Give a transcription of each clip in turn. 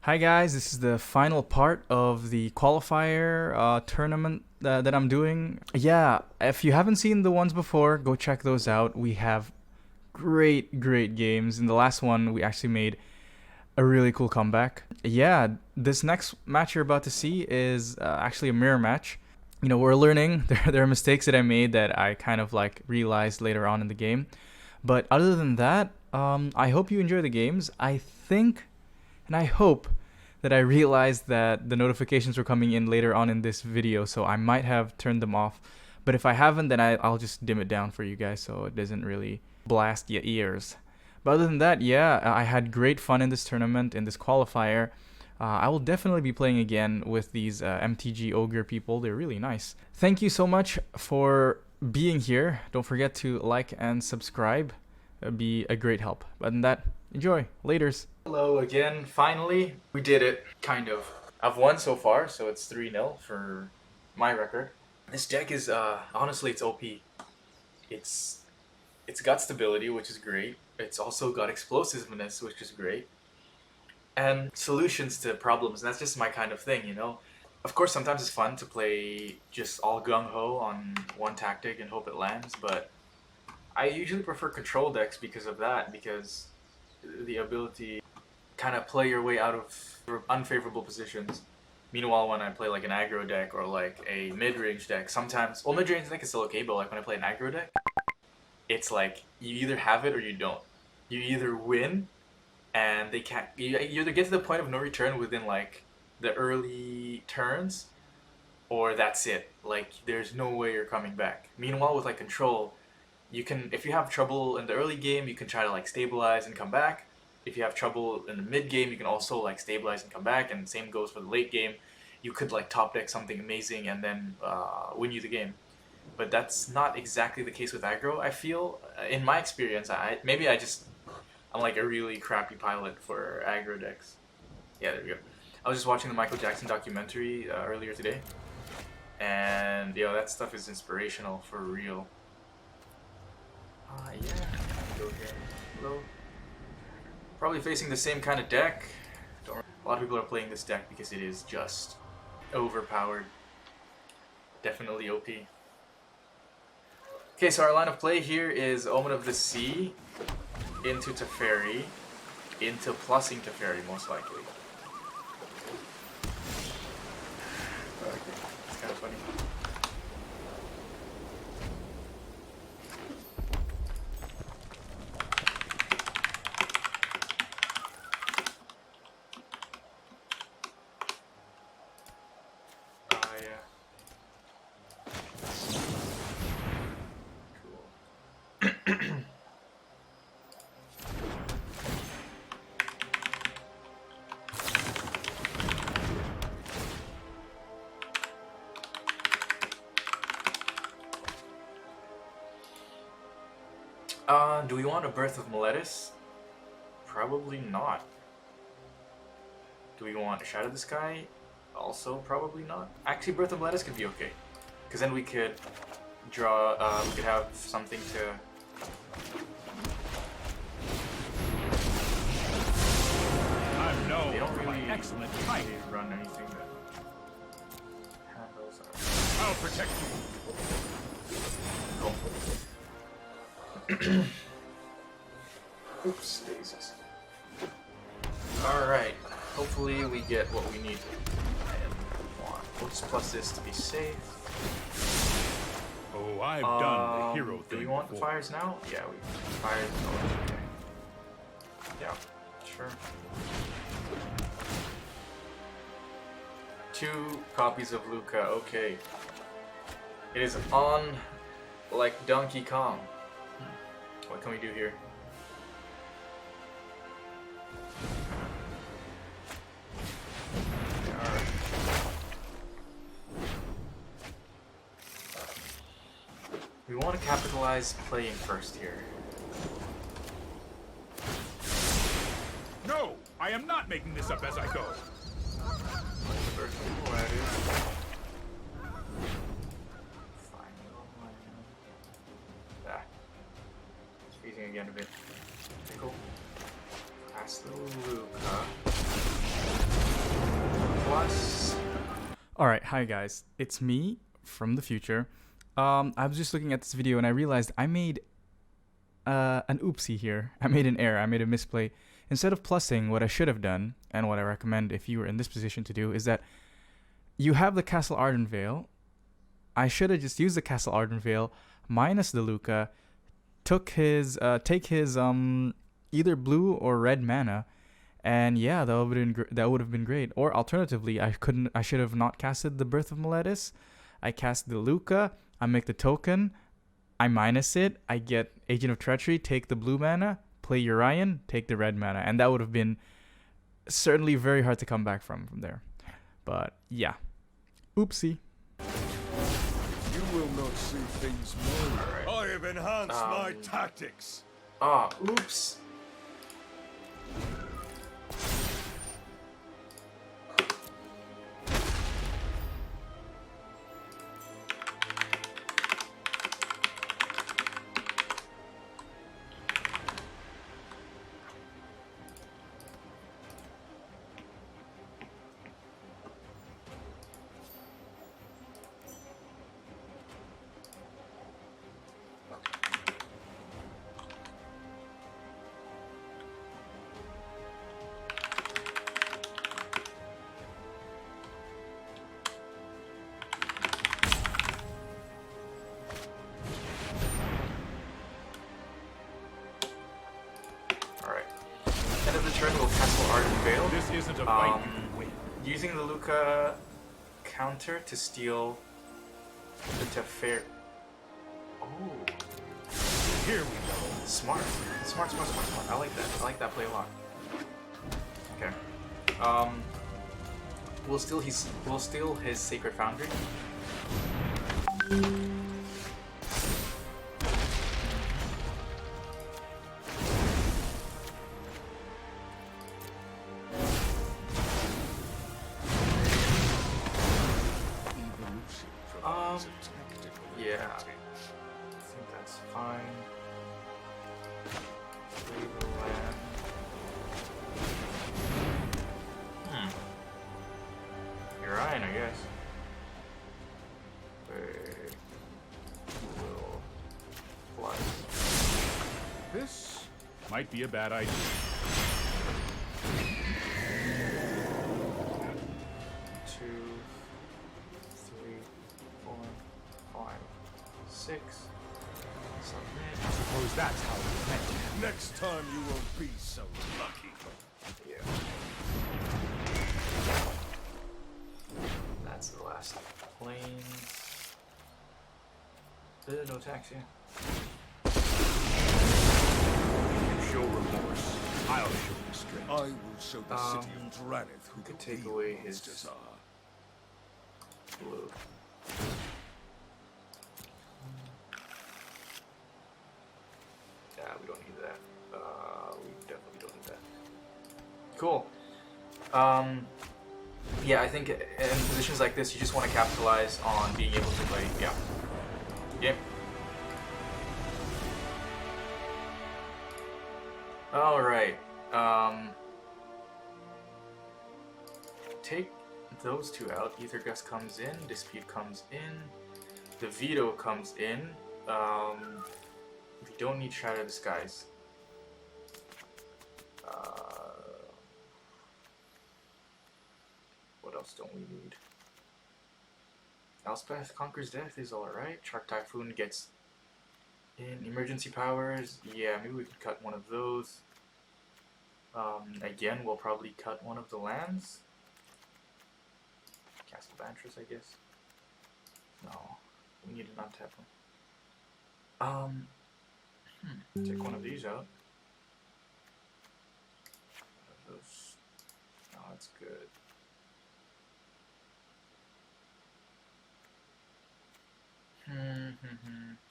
Hi guys, this is the final part of the qualifier tournament that I'm doing. Yeah, if you haven't seen the ones before, go check those out. We have great games. In the last one, we actually made a really cool comeback. Yeah, this next match you're about to see is actually a mirror match. You know, we're learning. There are mistakes that I made that I kind of like realized later on in the game. But other than that, I hope you enjoy the games. I think and I hope that I realized that the notifications were coming in later on in this video, so I might have turned them off. But if I haven't, then I'll just dim it down for you guys so it doesn't really blast your ears. But other than that, yeah, I had great fun in this tournament, in this qualifier. I will definitely be playing again with these MTG Ogre people. They're really nice. Thank you so much for being here. Don't forget to like and subscribe. It'd be a great help. Other than that, enjoy. Laters. Hello again. Finally, we did it. Kind of. I've won so far, so it's 3-0 for my record. This deck is, honestly, it's OP. It's got stability, which is great. It's also got explosiveness, which is great. And solutions to problems, and that's just my kind of thing, you know? Of course, sometimes it's fun to play just all gung-ho on one tactic and hope it lands, but I usually prefer control decks because of that, because the ability kind of play your way out of unfavorable positions. Meanwhile, when I play like an aggro deck or like a mid-range deck, sometimes, well, mid-range deck is still okay, but like when I play an aggro deck, it's like you either have it or you don't. You either win, and they can't. You either get to the point of no return within like the early turns, or that's it. Like there's no way you're coming back. Meanwhile, with like control, you can, if you have trouble in the early game, you can try to like stabilize and come back. If you have trouble in the mid game, you can also like stabilize and come back, and same goes for the late game. You could like top deck something amazing and then win you the game. But that's not exactly the case with aggro, I feel. In my experience, I'm like a really crappy pilot for aggro decks. Yeah, there we go. I was just watching the Michael Jackson documentary earlier today, and yo, that stuff is inspirational for real. Yeah, go here. Hello. Probably facing the same kind of deck. A lot of people are playing this deck because it is just overpowered. Definitely OP. Okay, so our line of play here is Omen of the Sea into Teferi, into plussing Teferi most likely. Okay, it's kind of funny. Do we want a Birth of Meletis? Probably not. Do we want a Shadow of the Sky? Also probably not. Actually, Birth of Meletis could be okay, because then we could draw. We could have something to. I'm known they don't for really my excellent fight. Run anything that handles. I'll protect you. Cool. Oops, daisies. Alright, hopefully we get what we need and want. We'll just plus this to be safe. Oh, I've done the hero thing. Do we want the fires now? Yeah, we fires. Oh, okay. Yeah, sure. 2 copies of Luca, okay. It is on like Donkey Kong. What can we do here? We want to capitalize playing first here. No, I am not making this up as I go. Freezing again a bit. Cool. Pass the Luca. Alright, hi guys. It's me from the future. I was just looking at this video and I realized I made an oopsie here. I made an error. I made a misplay. Instead of plussing, what I should have done, and what I recommend if you were in this position to do, is that you have the Castle Ardenvale. I should have just used the Castle Ardenvale minus the Luca, take his either blue or red mana, and yeah, that would have been great. Or alternatively, I should have not casted the Birth of Meletis. I cast the Luca, I make the token, I minus it, I get Agent of Treachery, take the blue mana, play Urian, take the red mana, and that would have been certainly very hard to come back from there. But yeah, oopsie. You will not see things more. I have enhanced my tactics. Oops. End of the turn, we'll Castle Ardenvale. This isn't a fight you can win. Using the Luca counter to steal the Teferi. Oh, Here we go. smart. Smart. I like that. I like that play a lot. Okay. We'll steal his Sacred Foundry. Yeah, I think that's fine. Leave the land. Urian, I guess. Will fly. This might be a bad idea. 2, 3, 4, 5, 6. Submit. Suppose that's how it's meant. Next time you won't be so lucky. Yeah. That's the last planes. No taxi. You show remorse. I'll show restraint. I will show the city of Dranith who could the take real away his- monsters are. Blue. Yeah, we don't need that. We definitely don't need that. Cool. Yeah, I think in positions like this, you just want to capitalize on being able to play. Yeah. Yep. All right. Take those two out. Ether Gust comes in. Dispute comes in. The Veto comes in. We don't need Shatter the Skies. What else don't we need? Elspeth Conquers Death is alright. Shark Typhoon gets in. Emergency Powers. Yeah, maybe we could cut one of those. Again, we'll probably cut one of the lands. Castle Bantress, I guess. No, we need an untap one. Take one of these out. One of those. No, that's good.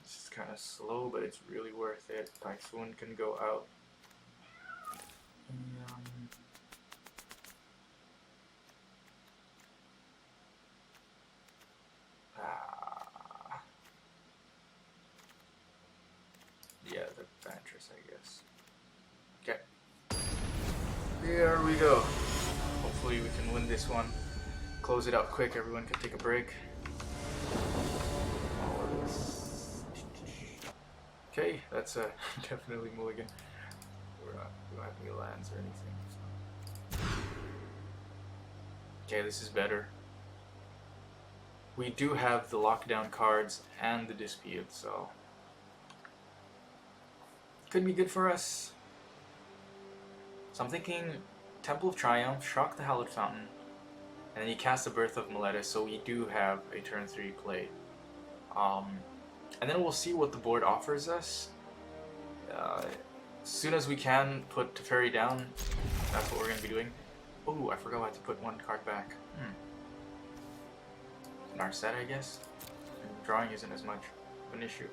This is kind of slow, but it's really worth it. Typhoon can go out. Yeah, the Bantress, I guess. Okay. There we go. Hopefully we can win this one. close it out quick. Everyone can take a break. Okay, that's definitely mulligan. We don't have any lands or anything. So. Okay, this is better. We do have the lockdown cards and the dispute, so could be good for us. So I'm thinking Temple of Triumph, shock the Hallowed Fountain, and then you cast the Birth of Meletis, so we do have a turn 3 play. And then we'll see what the board offers us. As soon as we can put Teferi down, that's what we're going to be doing. Oh, I forgot I had to put one card back. In our set, I guess. And drawing isn't as much of an issue.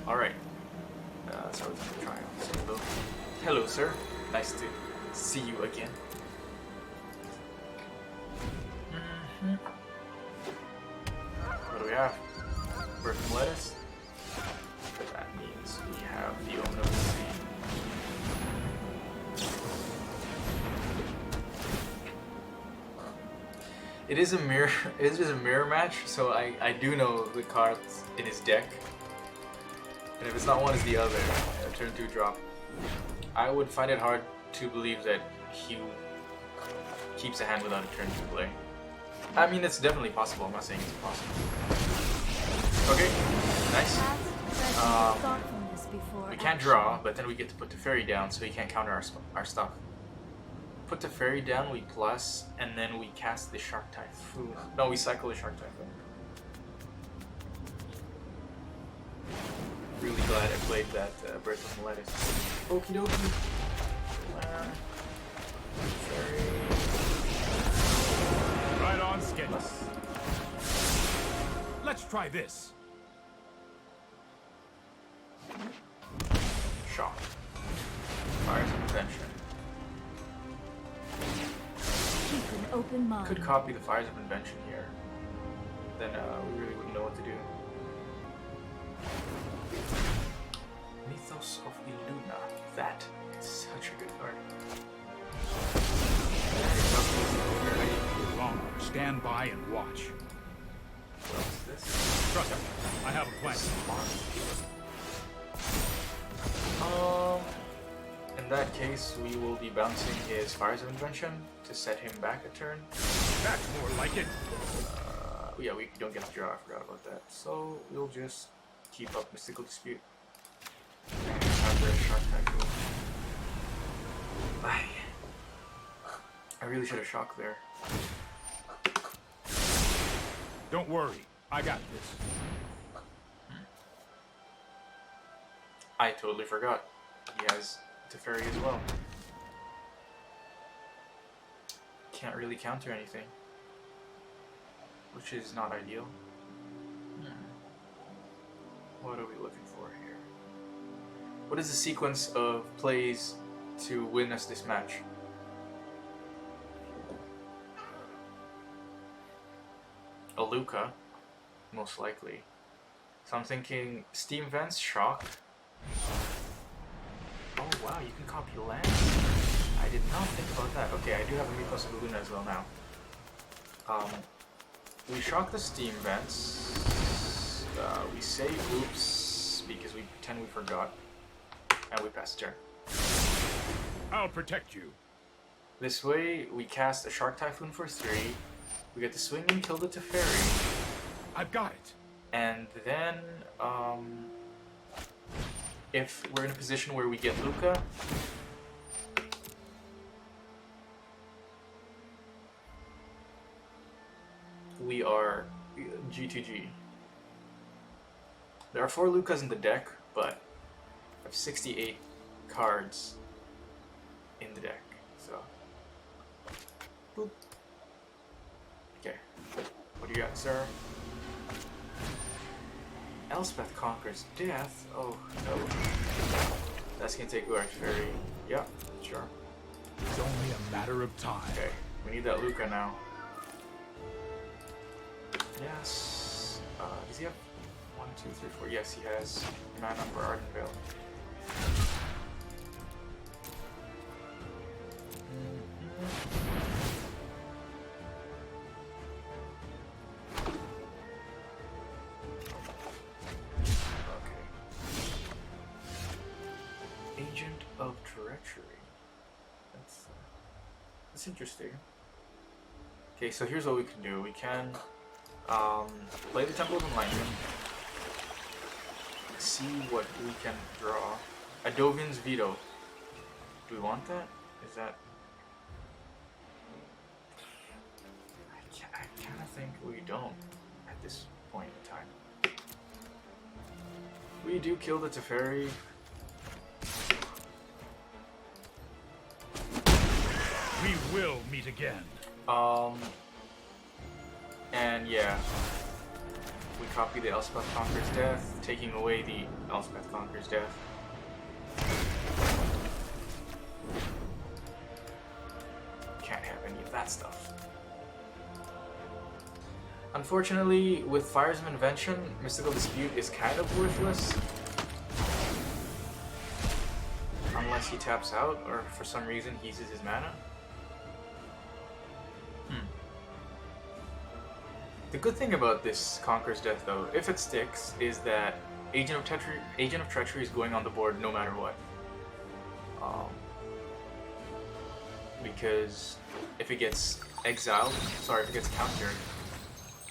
Alright. So we're going to try on. So hello. Hello, sir. Nice to see you again. What do we have? Birth of Lettuce. That means we have the Omen of the Sea. It is a mirror. It is a mirror match, so I do know the cards in his deck, and if it's not one, it's the other. A turn 2 drop. I would find it hard to believe that he keeps a hand without a turn 2 play. I mean, it's definitely possible. I'm not saying it's impossible. Okay, nice. We can't draw, but then we get to put the Teferi down, so he can't counter our stuff. Put the Teferi down, we plus, and then we cast the Shark Typhoon. No, we cycle the Shark Typhoon. Really glad I played that Birth of Meletis. Okie dokie. Right on schedule. Let's try this. Shock. Fire's Invention. Keep an open mind. Could copy the Fires of Invention here. Then we really wouldn't know what to do. Mythos of Illuna. That is such a good card. Wrong. Stand by and watch. What is this? Trust me, I have a plan. In that case, we will be bouncing his Fires of Invention to set him back a turn. That's more like it. Yeah, we don't get to draw, I forgot about that. So, we'll just keep up Mystical Dispute. And have the Shark Typhoon. I really should have shocked there. Don't worry, I got this. I totally forgot. He has Teferi as well. Can't really counter anything, which is not ideal. What are we looking for here? What is the sequence of plays to win us this match? A Luca, most likely. So I'm thinking Steam Vents, Shock. Oh wow, you can copy land. I did not think about that. Okay, I do have a Mythos of Illuna as well now. We shock the Steam Vents. We say oops because we pretend we forgot. And we pass turn. I'll protect you. This way, we cast a Shark Typhoon for 3. We get to swing and kill the Teferi. I've got it. And then, if we're in a position where we get Luca, we are G2G. There are 4 Lucas in the deck, but I have 68 cards in the deck, so. Boop. Okay, what do you got, sir? Elspeth conquers death? Oh no. That's gonna take our Teferi. Yeah, sure. It's only a matter of time. Okay, we need that Luca now. Yes. Does he have 1, 2, 3, 4? Yes, he has mana for Ardenvale. treachery. That's interesting. Okay, so here's what we can do. We can play the Temple of Enlightenment. See what we can draw. Adovin's Veto. Do we want that? Is that... I kind of think we don't at this point in time. We do kill the Teferi. We will meet again. And yeah, we copy the Elspeth Conqueror's Death, taking away the Elspeth Conqueror's Death. Can't have any of that stuff. Unfortunately, with Fires of Invention, Mystical Dispute is kind of worthless. Unless he taps out, or for some reason he uses his mana. The good thing about this Conqueror's Death, though, if it sticks, is that Agent of Treachery is going on the board no matter what. Because if it gets exiled, if it gets countered,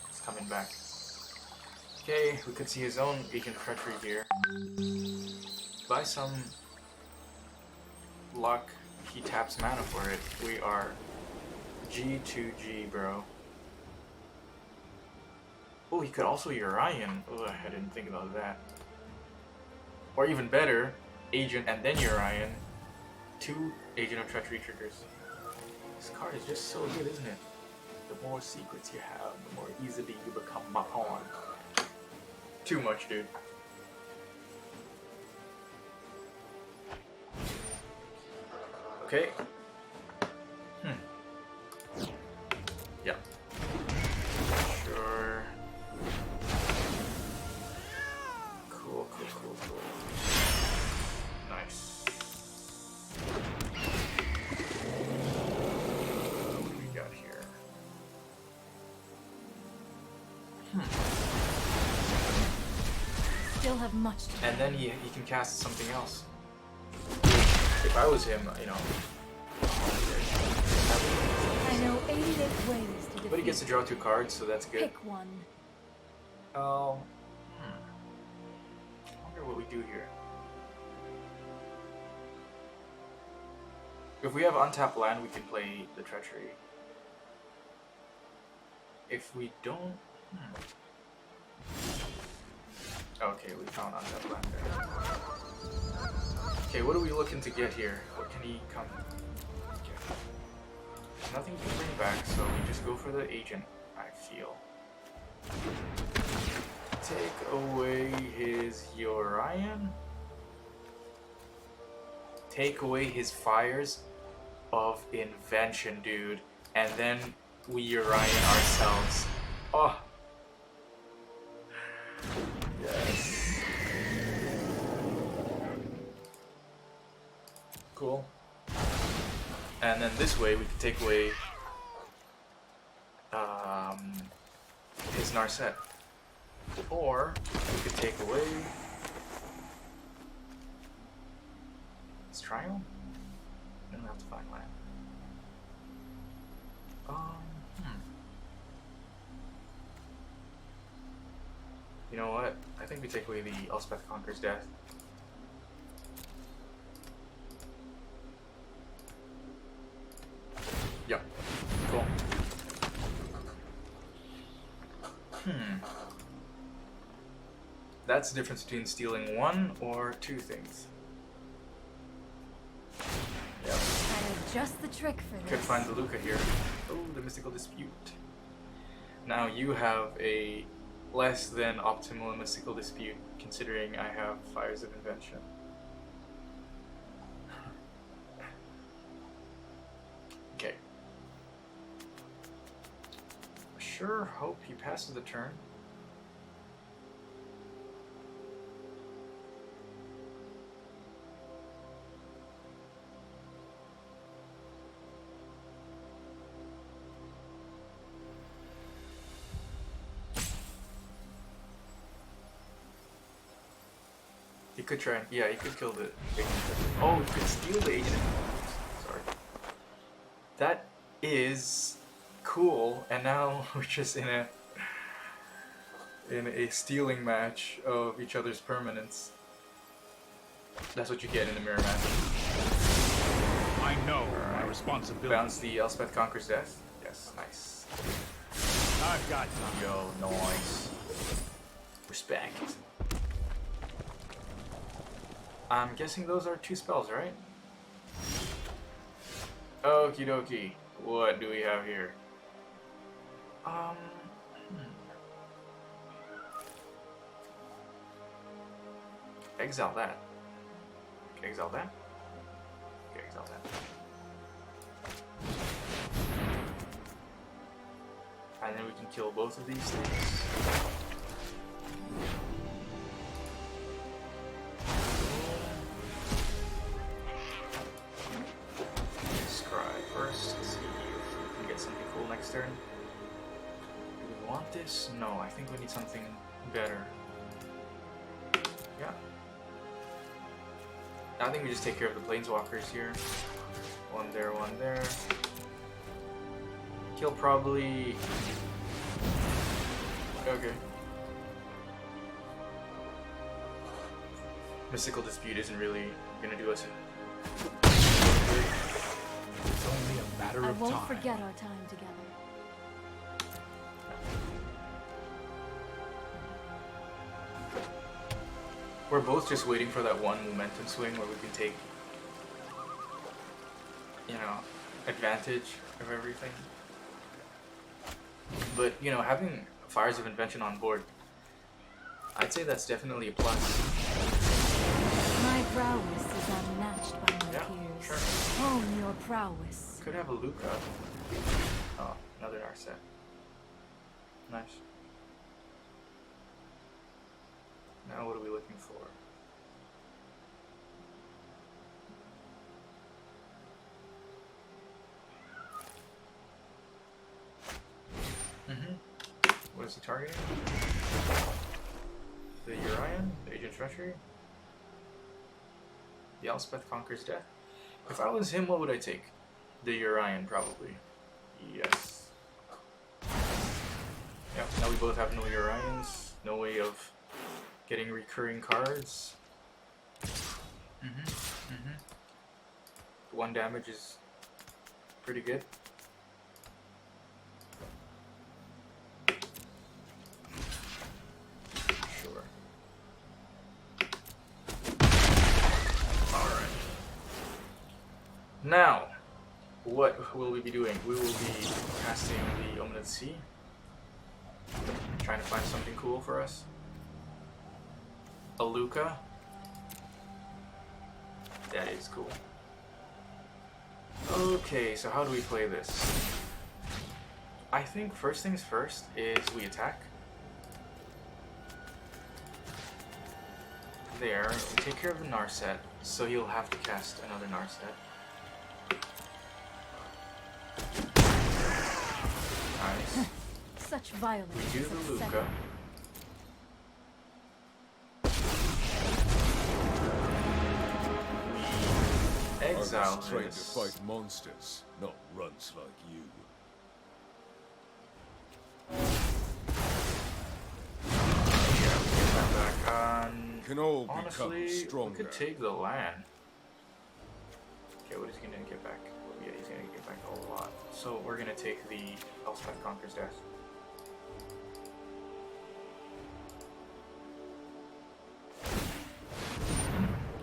it's coming back. Okay, we could see his own Agent of Treachery here. By some luck, he taps mana for it. We are G2G, bro. Oh, he could also Urian. Oh, I didn't think about that. Or even better, Agent and then Urian. 2 Agent of Treachery triggers. This card is just so good, isn't it? The more secrets you have, the more easily you become my pawn. Too much, dude. Okay. Yeah. Sure. Cool. Nice. What do we got here? Still have much to And then he can cast something else. If I was him, you know. I know 88 ways to defeat. But he gets to draw 2 cards, so that's good. Pick one. I wonder what we do here. If we have untapped land, we can play the Treachery. If we don't... Okay, we found untapped land there. Okay, what are we looking to get here? What can he come get? There's nothing to bring back, so we just go for the Agent, I feel. Take away his Urian. Take away his Fires of Invention, dude. And then we Urian ourselves. Oh! Yes. Cool. And then this way we can take away his Narset. Or we could take away his Trial? Then we have to find land. You know what? I think we take away the Elspeth Conqueror's Death. Yeah. Cool. That's the difference between stealing 1 or 2 things. Yep. I know just the trick for this. Could find the Luca here. Oh, the Mystical Dispute. Now you have a less than optimal Mystical Dispute, considering I have Fires of Invention. Okay. Sure hope he passes the turn. He could try and, yeah, he could kill the agent. Oh, he could steal the agent. Sorry. That is cool, and now we're just in a stealing match of each other's permanents. That's what you get in a mirror match. I know my responsibility. Bounce the Elspeth Conquers Death. Yes, nice. I've got time. Yo, nice. Respect. I'm guessing those are 2 spells, right? Okie dokie. What do we have here? Exile that. Exile that. Okay, exile that. And then we can kill both of these things. Scry first, see if we can get something cool next turn. Do we want this? No, I think we need something better. Yeah. I think we just take care of the planeswalkers here. One there, one there. Kill probably... Okay. Mystical Dispute isn't really gonna do us in. It's only a matter I of won't time. forget our time together. We're both just waiting for that one momentum swing where we can take, you know, advantage of everything. But, you know, having Fires of Invention on board, I'd say that's definitely a plus. My prowess is unmatched by my Yeah, peers. sure. Hone your prowess. Could have a Luca. Oh, another Narset. Nice. Now what are we looking for? What is he targeting? The Urian? The Agent's Treachery? The Elspeth Conquers Death? If I was him, what would I take? The Urian, probably. Yes. Yep, now we both have no Urians. No way of getting recurring cards. 1 damage is pretty good. Sure. Alright. Now, what will we be doing? We will be casting the Omen of the Sea. Trying to find something cool for us. A Luca. That is cool. Okay, so how do we play this? I think first things first is we attack. There, we take care of the Narset, so he'll have to cast another Narset. Nice. Such violence. We do is the upsetting. Luca. I Exile was trained to this. fight monsters, not runts like you. Yeah, we get that back on. Can all Honestly, become we stronger. could take the land. Okay, what is he gonna get back? Well, yeah, he's gonna get back a lot. So we're gonna take the Elspeth Conquers Death.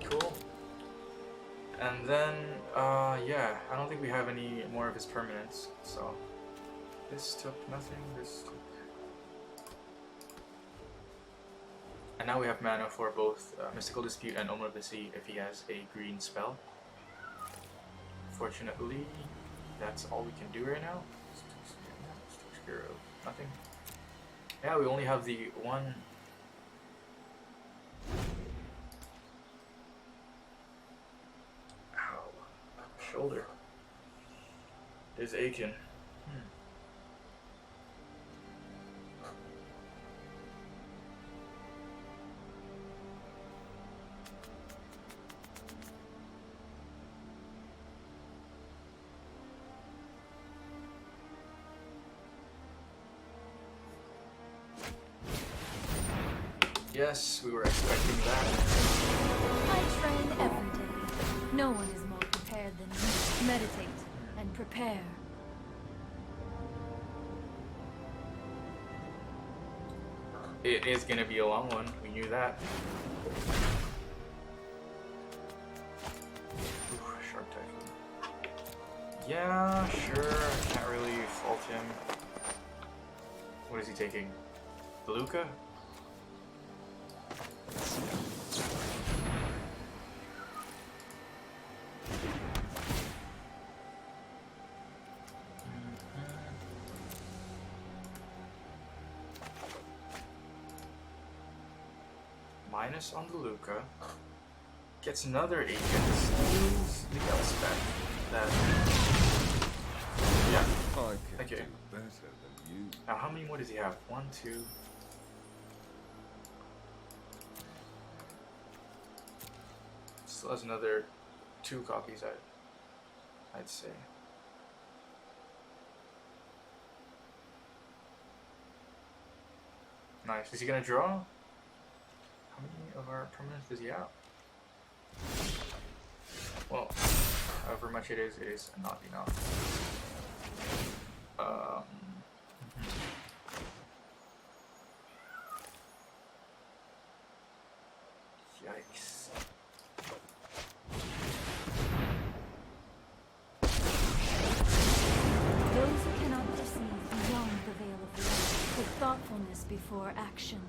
Cool. And then, yeah, I don't think we have any more of his permanents, so this took nothing, this took... And now we have mana for both Mystical Dispute and Omen of the Sea if he has a green spell. Fortunately, that's all we can do right now. Takes care of nothing. Yeah, we only have the one... Ow. Shoulder. Is aching. Yes, we were expecting that. I train every day. No one is more prepared than me. Meditate and prepare. It is gonna be a long one. We knew that. Ooh, Shark Typhoon. Yeah, sure. I can't really fault him. What is he taking? Beluga? Minus on the Luca. Gets another agent. Steals the Elspeth. That. Yeah. I can Okay. do better than you. Now, how many more does he have? 1, 2. Still has another 2 copies, I'd say. Nice. Is he gonna draw? How many of our permanents does he have? Well, however much it is not enough. Yikes. Those who cannot perceive beyond the veil of light, with thoughtfulness before action.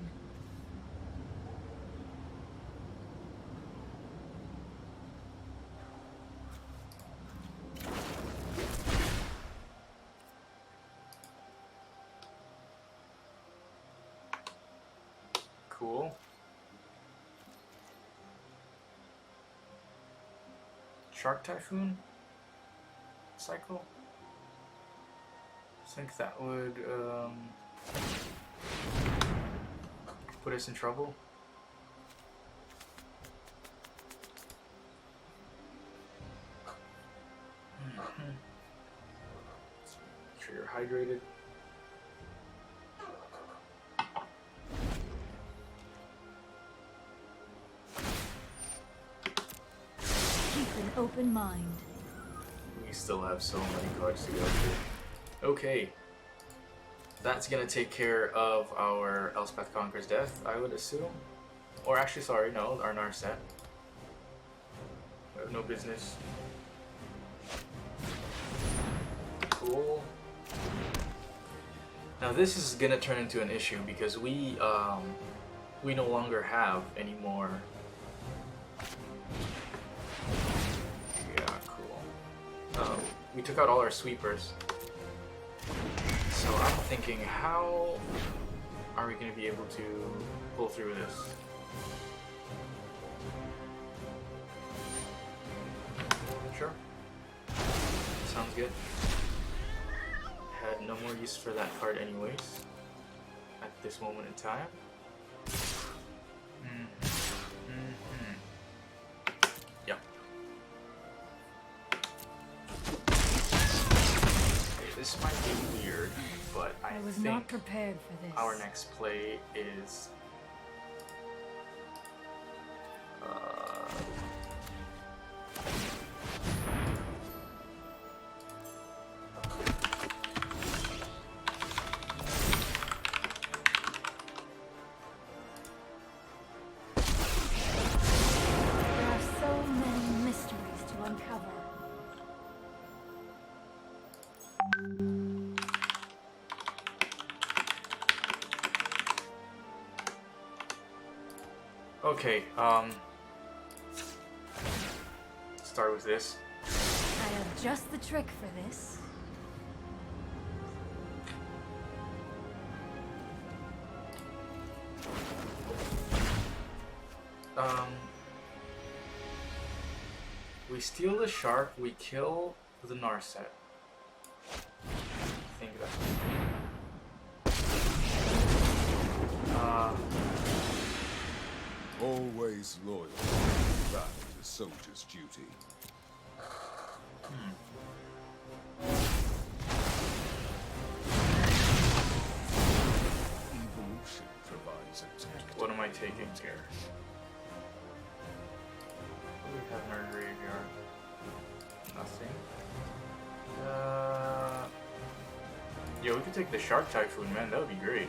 Cool. Shark Typhoon cycle? I think that would put us in trouble. Make sure you're hydrated. An open mind. We still have so many cards to go through. Okay. That's gonna take care of our Elspeth Conquers Death, I would assume. Or actually, sorry, no, our Narset. We have no business. Cool. Now this is gonna turn into an issue because we no longer have any more. We took out all our sweepers. So I'm thinking, how are we going to be able to pull through this? Sure. Sounds good. Had no more use for that card anyways, at this moment in time. Yep. This might be weird, but I was think not prepared for this. our next play is There are so many mysteries to uncover. okay, start with this. I have just the trick for this. We steal the shark, we kill the Narset. I think that's Always loyal. That is a soldier's duty. Evolution provides a tactic. what am I taking here? What do we have in our graveyard? Nothing. Yeah, we could take the Shark Typhoon, man. That would be great.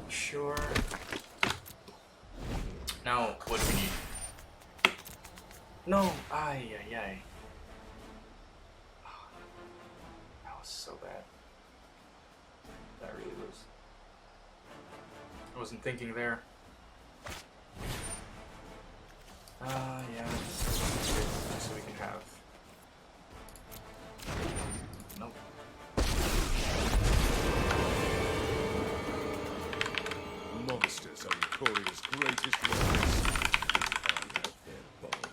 Sure. Now, what do we need? No! Ay, ay, ay. That was so bad. That really was. I wasn't thinking there. Yeah, just so we can have. Nope. Monsters are Victoria's greatest weapons. I have their bones.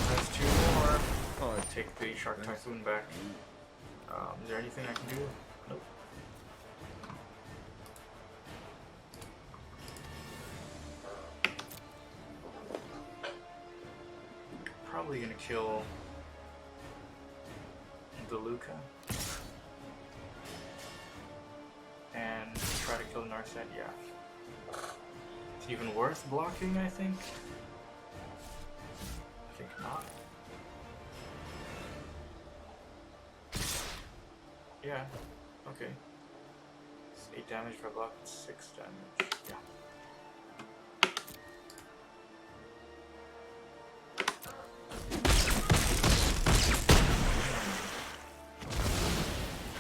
That's two more. I'll take the Shark Typhoon back. Is there anything I can do? Nope. Probably gonna kill the Luca and try to kill Narset. Yeah, it's even worth blocking. I think not. Yeah, okay. It's 8 damage for a block, it's 6 damage. Yeah.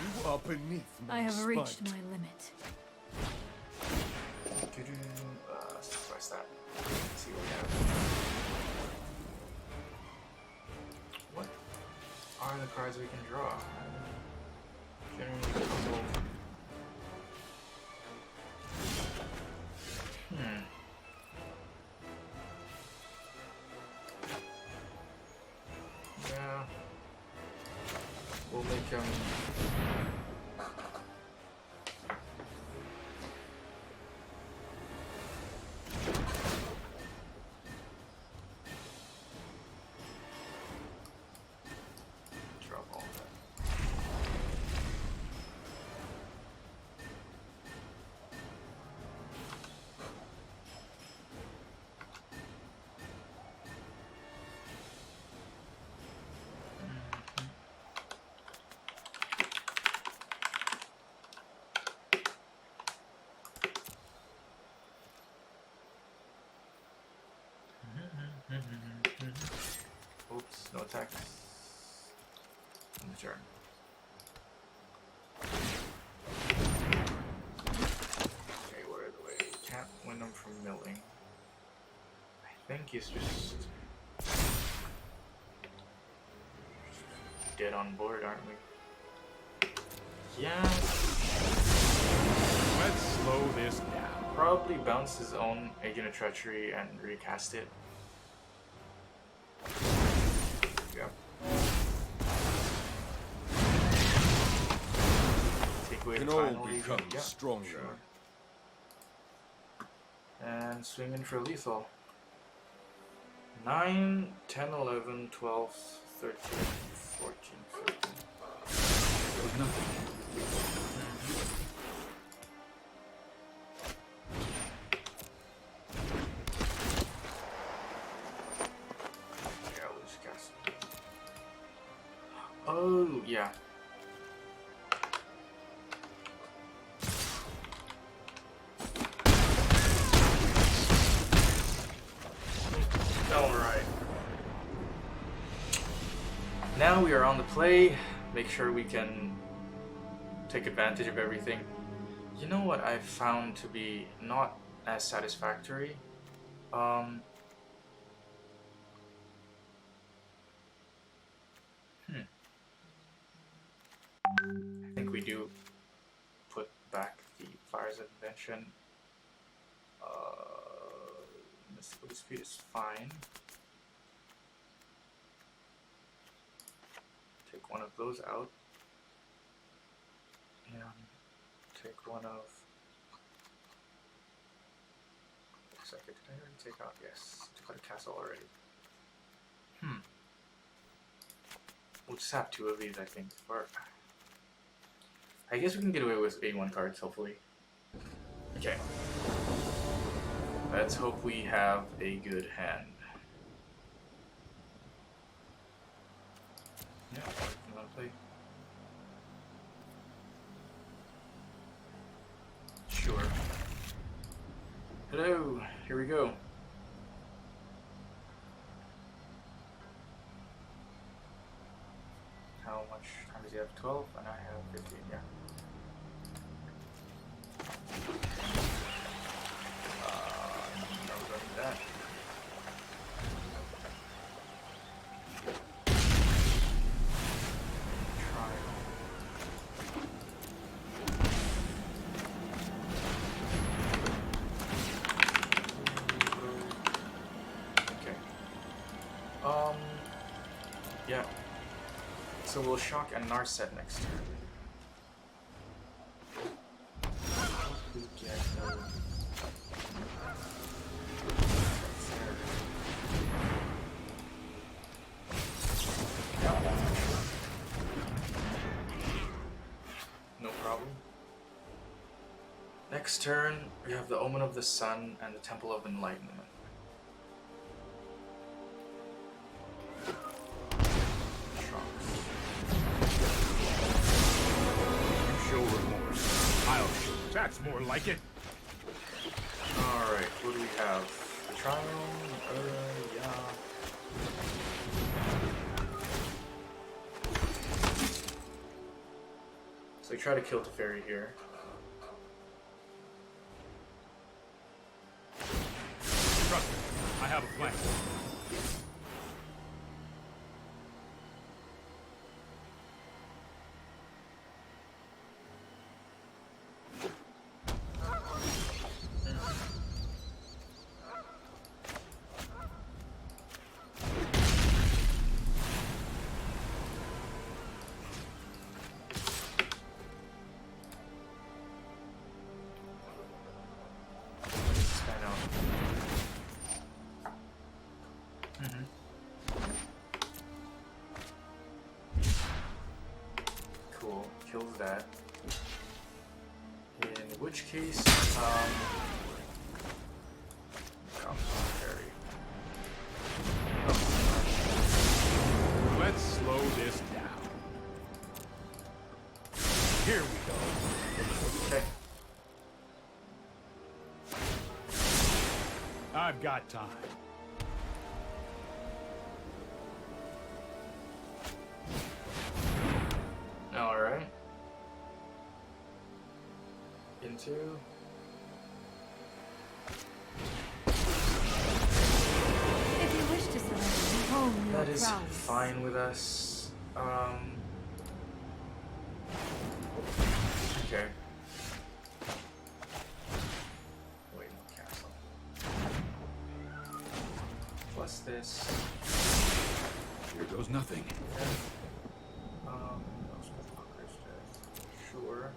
You are beneath my I have spite. reached my limit. Sacrifice that. Let's see what we have. What are the cards we can draw? Generally puzzled. Yeah. We'll make drop all that. Oops, no attacks. On the turn. Okay, what are the ways? Can't win them from milling. I think he's just dead on board, aren't we? Yeah. Let's slow this down. Probably bounce his own Agent of Treachery and recast it. Yep. Take away Can the all final Agent. become Yeah, stronger. sure. And swing in for lethal. 9, 10, 11, 12, 13, 14, 15. Good enough. Oh, yeah. Alright. Now we are on the play. Make sure we can take advantage of everything. You know what I've found to be not as satisfactory? I think we do put back the Fires of Invention. Mystical Dispute is fine. Take one of those out. And take one of... Looks like did I already take out? Yes. Took out a castle already. We'll just have 2 of these, I think. Or I guess we can get away with 81 cards, hopefully. Okay. Let's hope we have a good hand. Yeah, you wanna play? Sure. Hello, here we go. How much time does he have? 12, and I have 15, yeah. No, we don't need that. Yeah. So we'll shock and Narset next turn. We get no problem. Next turn, we have the Omen of the Sun and the Temple of Enlightenment. That's more like it. Alright, what do we have? The Trial? Yeah. So we try to kill Teferi here. Trust me, I have a plan. Cool, kills that. In which case, Let's slow this down. Here we go. Okay. I've got time. Alright. Into. If you wish to surrender, home your That is prowess. fine with us. Okay. Wait, no, cancel. Plus this. Here goes nothing. Sure.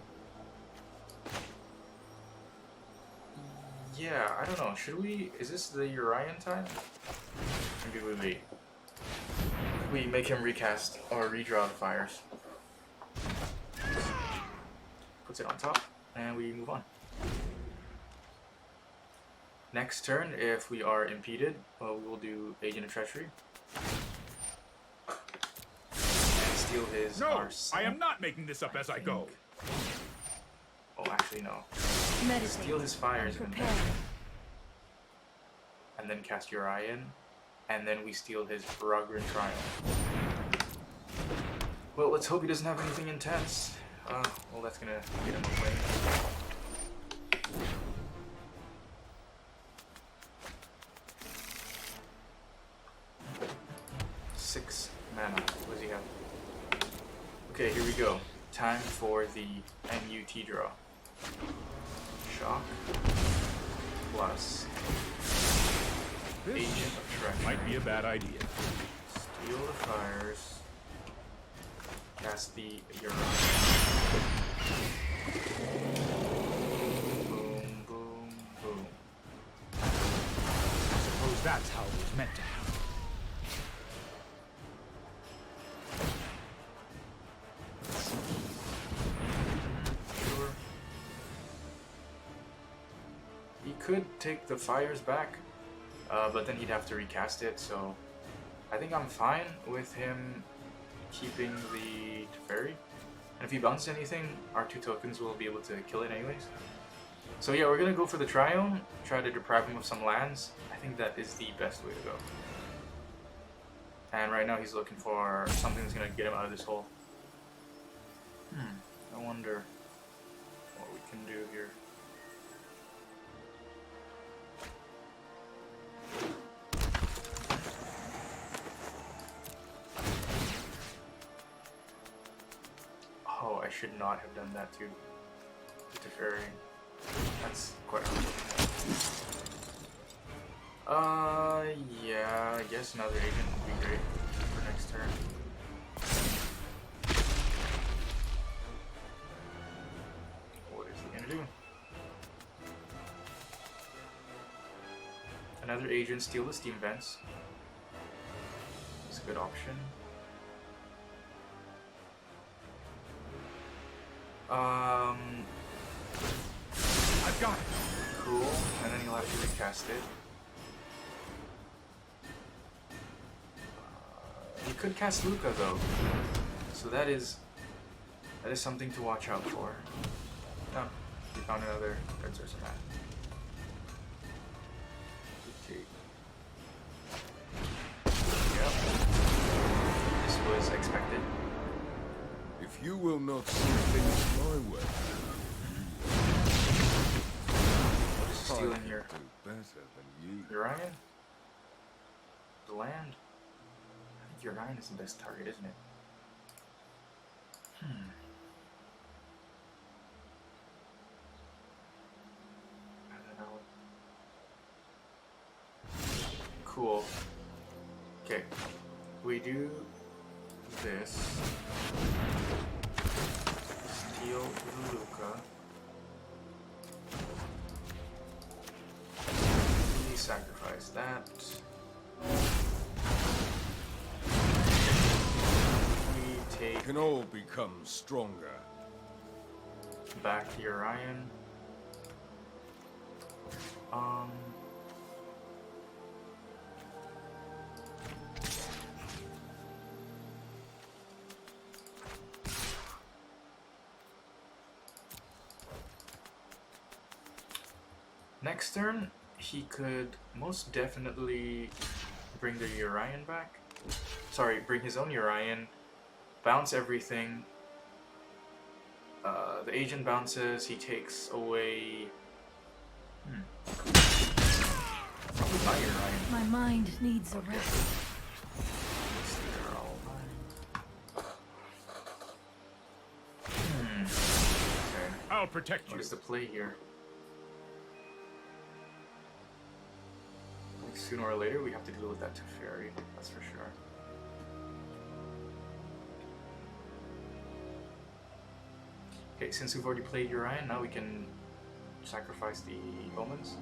Yeah, I don't know. Should we? Is this the Urian time? Maybe we wait. We make him recast or redraw the fires. Puts it on top, and we move on. Next turn, if we are impeded, we will do Agent of Treachery. And steal his No, Arsenic, I am not making this up as I go. Oh, actually, no. Meditate. Steal his fires and Prepare. then cast Urian, and then we steal his Ragran Trial. Well, let's hope he doesn't have anything intense. Well, that's gonna get him away. Six mana. What does he have? Okay, here we go. Time for the MUT draw. Shock plus Agent of Treachery. Might be a bad idea. Steal the fires. Cast the Uriah. Boom, boom, boom. I suppose that's how it was meant to happen. Sure. He could take the fires back, but then he'd have to recast it, so I think I'm fine with him keeping the Teferi. And if he bounces anything, our 2 tokens will be able to kill it anyways. So yeah, we're gonna go for the Triome, try to deprive him of some lands. I think that is the best way to go. And right now he's looking for something that's gonna get him out of this hole. I wonder what we can do here. Oh, I should not have done that to Teferi. That's quite unfortunate. Yeah, I guess another agent would be great for next turn. What is he gonna do? Another agent, steal the steam vents. It's a good option. I've got it. Cool, and then he'll have to recast it. He could cast Luca though, so that is something to watch out for. Oh, we found another red source of mana. Okay. Yep. This was expected. If you will not see things my way, What is stealing here? do better than you. Uriah? The land? I think Uriah is the best target, isn't it? I don't know. Cool. Okay. We do this. Steal the Luca. We sacrifice that. We take Can all become stronger. back to Uriah. Next turn, he could most definitely bring the Uriah back. Sorry, bring his own Uriah, bounce everything. The agent bounces, he takes away... Probably not Uriah. My mind needs a rest. They're all mine. Okay. I'll protect What you. is the play here? Like sooner or later we have to deal with that Teferi, that's for sure. Okay, since we've already played Uriah, now we can sacrifice the omens.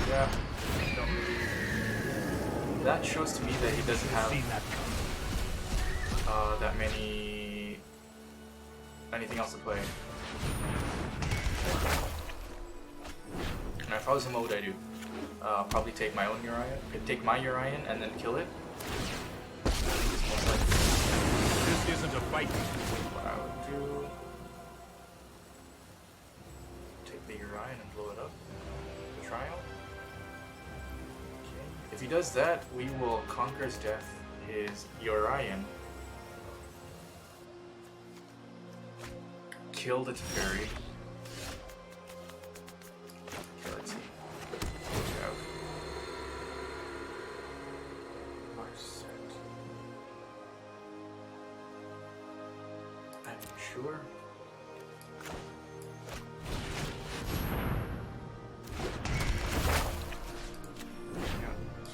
Yeah. That shows to me that he doesn't have Seen that coming. that anything else to play. And if I was him, what would I do? Probably take my own Uriah, take my Uriah and then kill it. This isn't a fight. What I would do? Take the Uriah and blow it up. The trial. Okay. If he does that, we will Conquer's Death his Orion. Kill the Teferi. Okay, let's see. What do we have? Marset. I'm sure.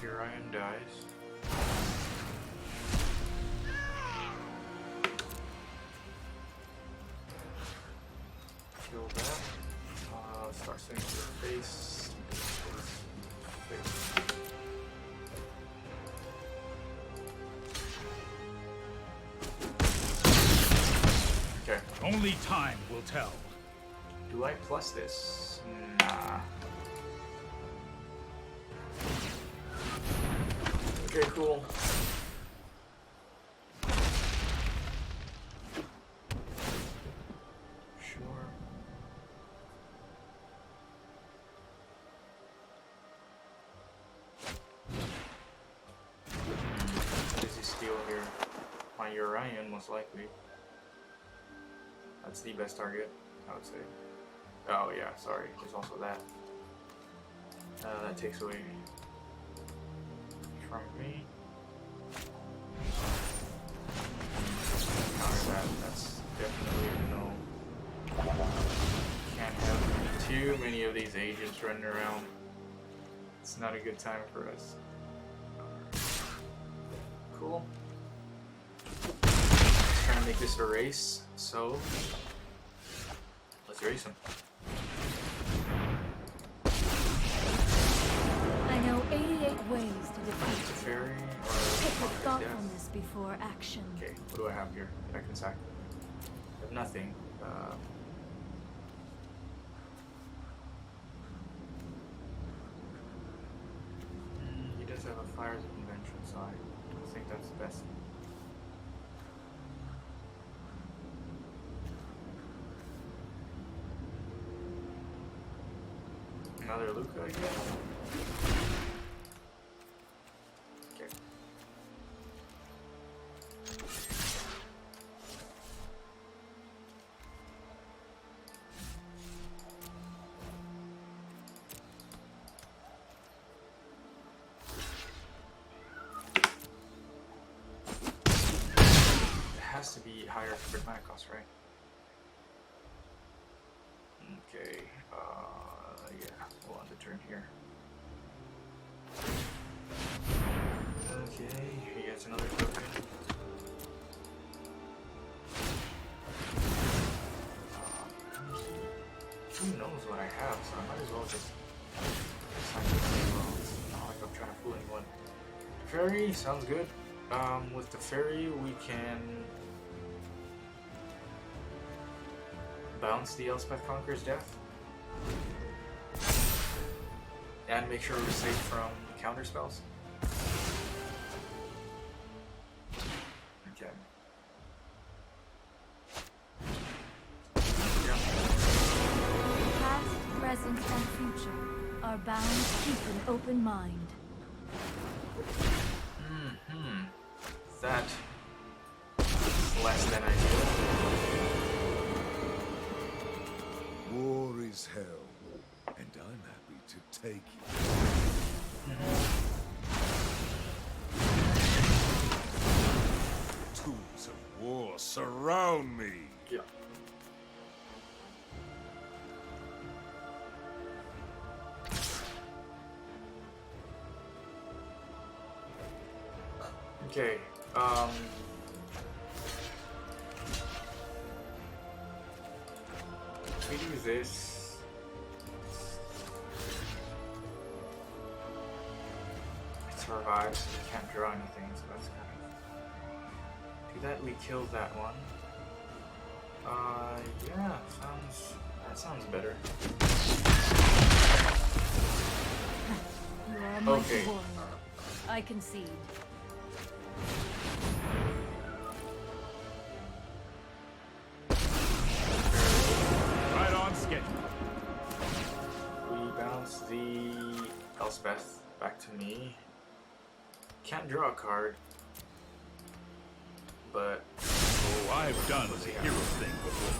Orion dies. Kill that. Start sending to your face. Okay. Only time will tell. Do I plus this? Nah. Okay, cool. Sure. Easy steal here. My Orion, most likely. That's the best target, I would say. Oh yeah, sorry. There's also that. That takes away from me. Counter that. That's definitely a no. Can't have too many of these agents running around. It's not a good time for us. Cool. Trying to make this a race, so let's race him. I know 88 ways to defeat you. Fairy or Pick with Death? thoughtfulness before action. Okay, what do I have here that I can sack? I have nothing. He does have a Fires of Convention, so I think that's the best. Another Luca, I guess. Okay. It has to be higher for mana cost, right? Okay, yeah, we'll end the turn here. Okay, he gets another token. Who knows what I have, so I might as well just sign this as well. It's not like I'm trying to fool anyone. Fairy, sounds good. With the Fairy, we can bounce the Elspeth Conqueror's Death. And make sure we're safe from counter spells. Okay. Yeah. Past, present, and future are bound to keep an open mind. That is less than ideal. War is hell, and I'm happy to take it. Tools of war surround me. Yeah. Okay, we do this. It survives, so we can't draw anything, so that's kind of... Do that, we kill that one. Yeah, that sounds better. You are a mighty Okay. warrior. I concede. Right on schedule. We bounce the Elspeth back to me. Can't draw a card, but Oh, I've done the hero thing before.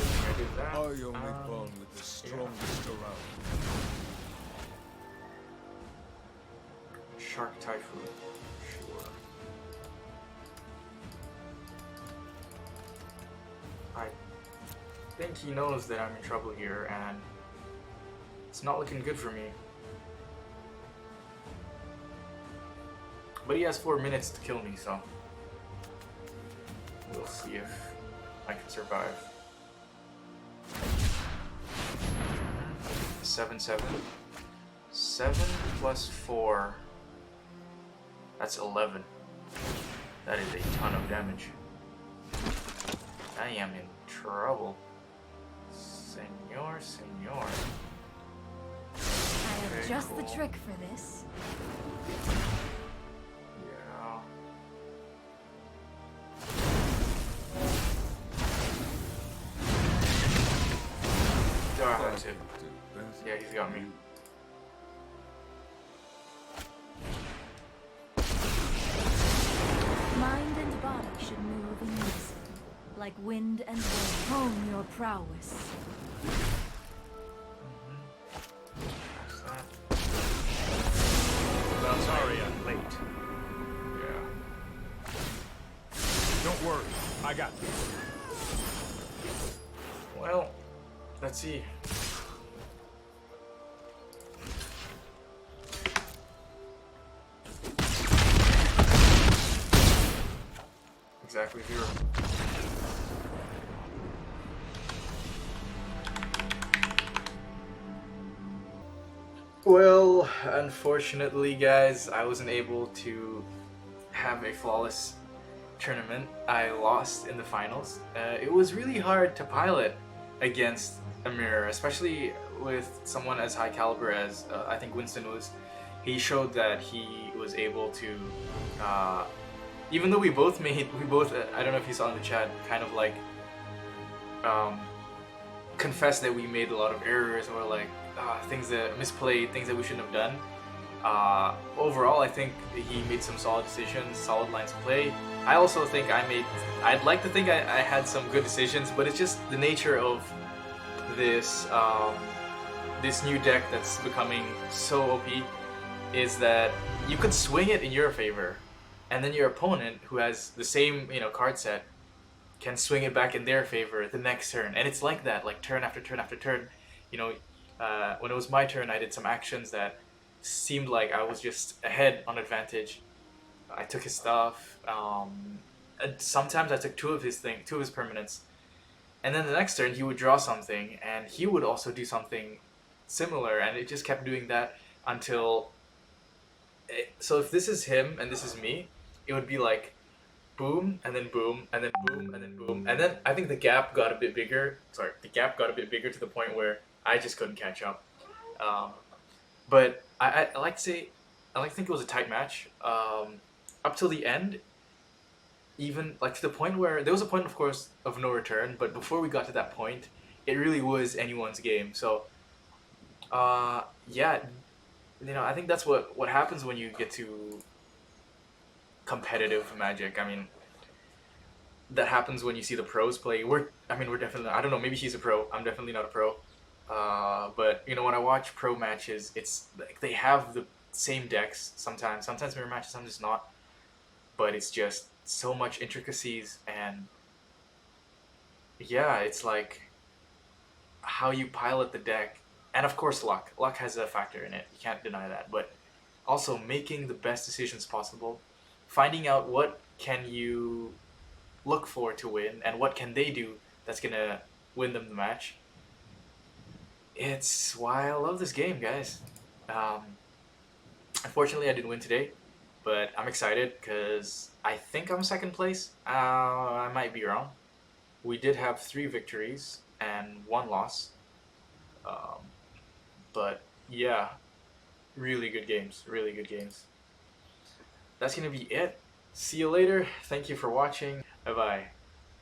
I did that. I only bond with the strongest around. Shark Typhoon. Sure. I think he knows that I'm in trouble here, and it's not looking good for me. But he has 4 minutes to kill me, so we'll see if I can survive. 7/7. 7 plus 4. That's 11. That is a ton of damage. I am in trouble. Senor, senor. I have Very just the cool. trick for this. Yeah. Do I have to? Yeah, he's got me. Mind and body should move in unison, like wind and wave. Hone your prowess. That's that. Well, I'm sorry I'm late. Yeah. Don't worry, I got this. Well, let's see. Exactly 0. Well, unfortunately, guys, I wasn't able to have a flawless tournament. I lost in the finals. It was really hard to pilot against a mirror, especially with someone as high caliber as I think Winston was. He showed that he was able to, even though we both, I don't know if you saw in the chat, kind of like confess that we made a lot of errors, or like things that misplayed, things that we shouldn't have done. Overall, I think he made some solid decisions, solid lines of play. I also think I'd like to think I had some good decisions, but it's just the nature of this this new deck that's becoming so OP is that you could swing it in your favor, and then your opponent, who has the same card set, can swing it back in their favor the next turn, and it's like that, like turn after turn after turn. When it was my turn, I did some actions that seemed like I was just ahead on advantage. I took his stuff. And sometimes I took two of his permanents, and then the next turn he would draw something, and he would also do something similar, and it just kept doing that until. So if this is him and this is me, it would be like boom, and then boom, and then boom, and then boom, and then I think the gap got a bit bigger. The gap got a bit bigger to the point where I just couldn't catch up. But I like to say, I like to think it was a tight match. Up till the end, even like to the point where there was a point, of course, of no return. But before we got to that point, it really was anyone's game. So, yeah, I think that's what happens when you get to competitive Magic. I mean, that happens when you see the pros play. We're definitely. I don't know. Maybe he's a pro. I'm definitely not a pro. But when I watch pro matches, it's like they have the same decks sometimes mirror matches, sometimes not, but it's just so much intricacies, and yeah, it's like how you pilot the deck, and of course luck has a factor in it, you can't deny that, but also making the best decisions possible, finding out what can you look for to win and what can they do that's gonna win them the match. It's why I love this game, guys. Unfortunately, I didn't win today, but I'm excited because I think I'm second place. I might be wrong. We did have 3 victories and 1 loss. But yeah, really good games. Really good games. That's going to be it. See you later. Thank you for watching. Bye-bye.